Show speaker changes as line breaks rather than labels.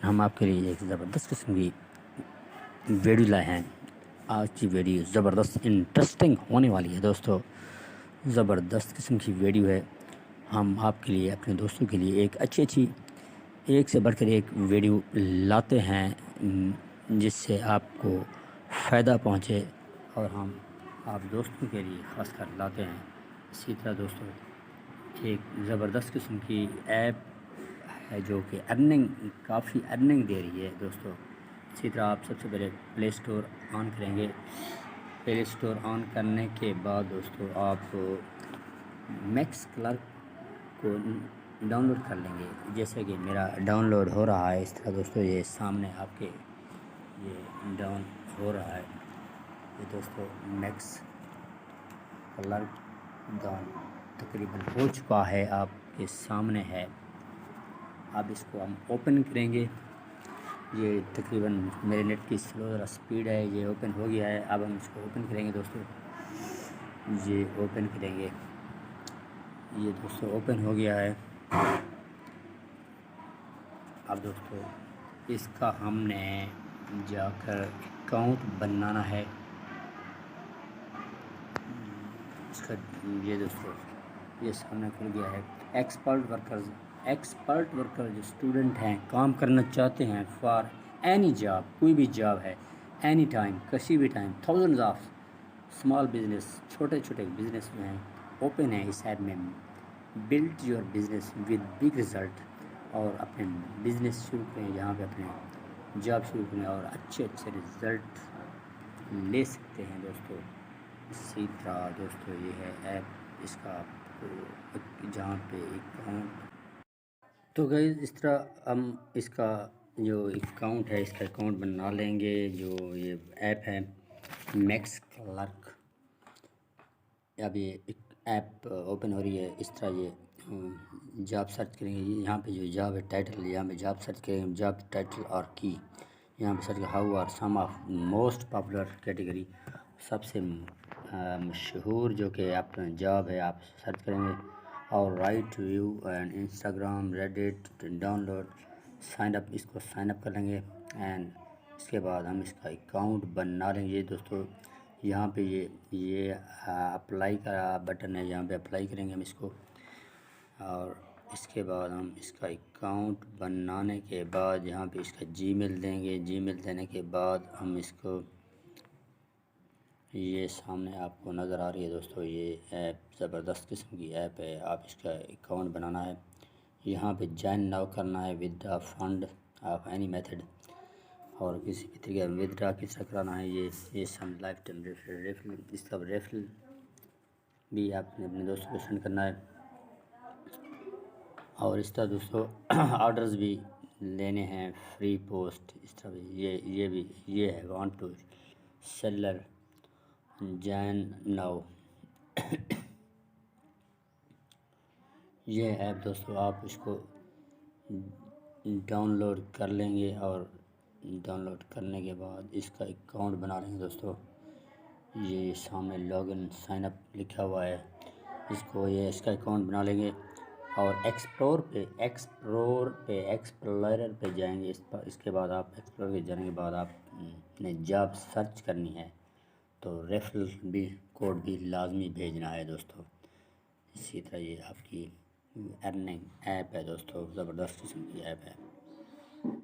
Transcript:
ہم آپ کے لیے ایک زبردست قسم کی ویڈیو لائے ہیں۔ آج کی ویڈیو زبردست انٹرسٹنگ ہونے والی ہے دوستو، زبردست قسم کی ویڈیو ہے۔ ہم آپ کے لیے اپنے دوستوں کے لیے ایک اچھی ایک سے بڑھ کر ایک ویڈیو لاتے ہیں جس سے آپ کو فائدہ پہنچے، اور ہم آپ دوستوں کے لیے خاص کر لاتے ہیں۔ اسی طرح دوستو ایک زبردست قسم کی ایپ ہے جو کہ کافی ارننگ دے رہی ہے دوستو۔ اسی طرح آپ سب سے پہلے پلے اسٹور آن کریں گے۔ پلے اسٹور آن کرنے کے بعد دوستو آپ میکس کلرک کو ڈاؤن لوڈ کر لیں گے، جیسے کہ میرا ڈاؤن لوڈ ہو رہا ہے۔ اس طرح دوستو یہ سامنے آپ کے یہ ڈاؤن ہو رہا ہے، یہ دوستو میکس کلرک ڈاؤن تقریباً ہو چکا ہے، آپ کے سامنے ہے۔ اب اس کو ہم اوپن کریں گے۔ یہ تقریباً میرے نیٹ کی سلو ذرا سپیڈ ہے، یہ اوپن ہو گیا ہے۔ اب ہم اس کو اوپن کریں گے دوستو، یہ اوپن کریں گے، یہ دوستو اوپن ہو گیا ہے۔ اب دوستو اس کا ہم نے جا کر اکاؤنٹ بنانا ہے اس کا۔ یہ دوستو یہ سامنے کھل گیا ہے۔ ایکسپرٹ ورکر جو اسٹوڈنٹ ہیں، کام کرنا چاہتے ہیں فار اینی جاب، کوئی بھی جاب ہے، اینی ٹائم، کسی بھی time, thousands of small business, چھوٹے بزنس جو ہیں اوپن ہیں اس ایپ میں۔ Build your business with big result, اور اپنے بزنس شروع کریں، یہاں پہ اپنے جاب شروع کریں اور اچھے رزلٹ لے سکتے ہیں دوستو۔ اسی طرح دوستو یہ ہے ایپ، اس کا آپ کو جہاں پہ اکاؤنٹ، تو گائز اس طرح ہم اس کا جو اکاؤنٹ ہے، اس کا اکاؤنٹ بنا لیں گے۔ جو یہ ایپ ہے میکس کلرک، اب یہ ایپ اوپن ہو رہی ہے۔ اس طرح یہ جاب سرچ کریں گے، یہاں پہ جو جاب ہے ٹائٹل، یہاں پہ جاب سرچ کریں گے، جاب ٹائٹل اور کی، یہاں پہ سرچ کریں how are some of most popular category, سب سے مشہور جو کہ آپ جاب ہے آپ سرچ کریں گے، اور right view and Instagram, Reddit, download, sign up, اس کو سائن اپ کر لیں گے۔ اینڈ اس کے بعد ہم اس کا اکاؤنٹ بنا لیں گے دوستو۔ یہاں پہ یہ اپلائی کا بٹن ہے، یہاں پہ اپلائی کریں گے ہم اس کو، اور اس کے بعد ہم اس کا اکاؤنٹ بنانے کے بعد یہاں پہ اس کا جی میل دیں گے۔ جی میل دینے کے بعد ہم اس کو، یہ سامنے آپ کو نظر آ رہی ہے دوستو، یہ ایپ زبردست قسم کی ایپ ہے۔ آپ اس کا اکاؤنٹ بنانا ہے، یہاں پہ جوائن ناؤ کرنا ہے with the fund of any method, اور کسی بھی طریقے ودڈرا کس طرح کرانا ہے، یہ سم لائف ٹائم ریفل، اس کا ریفل بھی آپ نے اپنے دوستوں کو سینڈ کرنا ہے۔ اور اس طرح دوستو آرڈرز بھی لینے ہیں فری پوسٹ، اس طرح یہ ہے want to seller join now, یہ ایپ دوستو آپ اس کو ڈاؤن لوڈ کر لیں گے، اور ڈاؤن لوڈ کرنے کے بعد اس کا اکاؤنٹ بنا لیں گے دوستو۔ یہ سامنے لاگ ان سائن اپ لکھا ہوا ہے، اس کا اکاؤنٹ بنا لیں گے، اور ایکسپلورر پہ جائیں گے۔ اس کے بعد آپ ایکسپلورر پہ جانے کے بعد آپ نے جاب سرچ کرنی ہے، تو ریفل بھی کوڈ بھی لازمی بھیجنا ہے دوستو۔ اسی طرح یہ آپ کی ارننگ ایپ ہے دوستو، زبردست قسم کی ایپ ہے۔